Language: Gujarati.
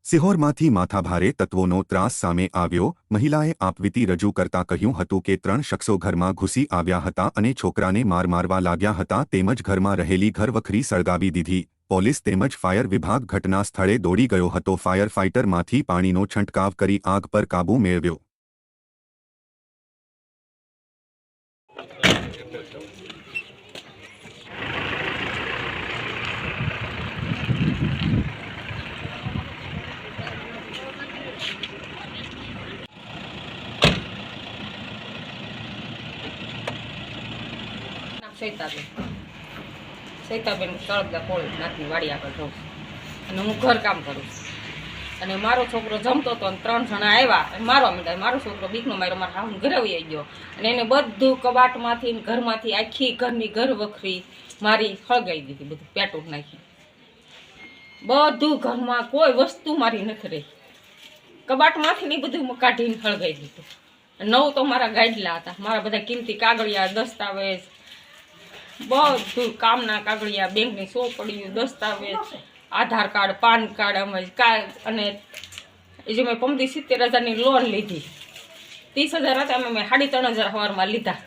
સિહોરમાંથી માથાભારે તત્વોનો ત્રાસ સામે આવ્યો। મહિલાએ આપવીતી રજૂ કરતા કહ્યું હતું કે 3 શખ્સો ઘરમાં ઘૂસી આવ્યા હતા અને છોકરાને મારવા લાગ્યા હતા તેમજ ઘરમાં રહેલી ઘરવખરી સળગાવી દીધી। પોલીસ તેમજ ફાયર વિભાગ ઘટના સ્થળે દોડી ગયો હતો। ફાયર ફાઇટરમાંથી પાણીનો છંટકાવ કરી આગ પર કાબૂ મેળવ્યો। સૈતાબેન તળપદા કોળી નાથની વાડી આગળ રહું અને હું ઘરકામ કરું અને મારો છોકરો જમતો હતો અને 3 જણા આવ્યા અને મારવા માંડ્યા। મારો છોકરો બીકનો માર્યો, મારા હાહુ ઘરે વહી ગયો અને એને બધું કબાટમાંથી ઘરમાંથી આખી ઘરની ઘરવખરી મારી હળગાવી દીધી, બધું પેટું નાખી, બધું ઘરમાં કોઈ વસ્તુ મારી નથી રહી, કબાટમાંથી ને બધું કાઢીને હળગાવી દીધું। 9 તો મારા ગાડલા હતા, મારા બધા કિંમતી કાગળિયા, દસ્તાવેજ, બધું કામના કાગળિયા, બેંકની ચોપડીઓ, દસ્તાવેજ, આધાર કાર્ડ, પાન કાર્ડ, અને જે મેં 75,000ની લોન લીધી, 30,000 હતા, અમે 3,500 સવારમાં લીધા।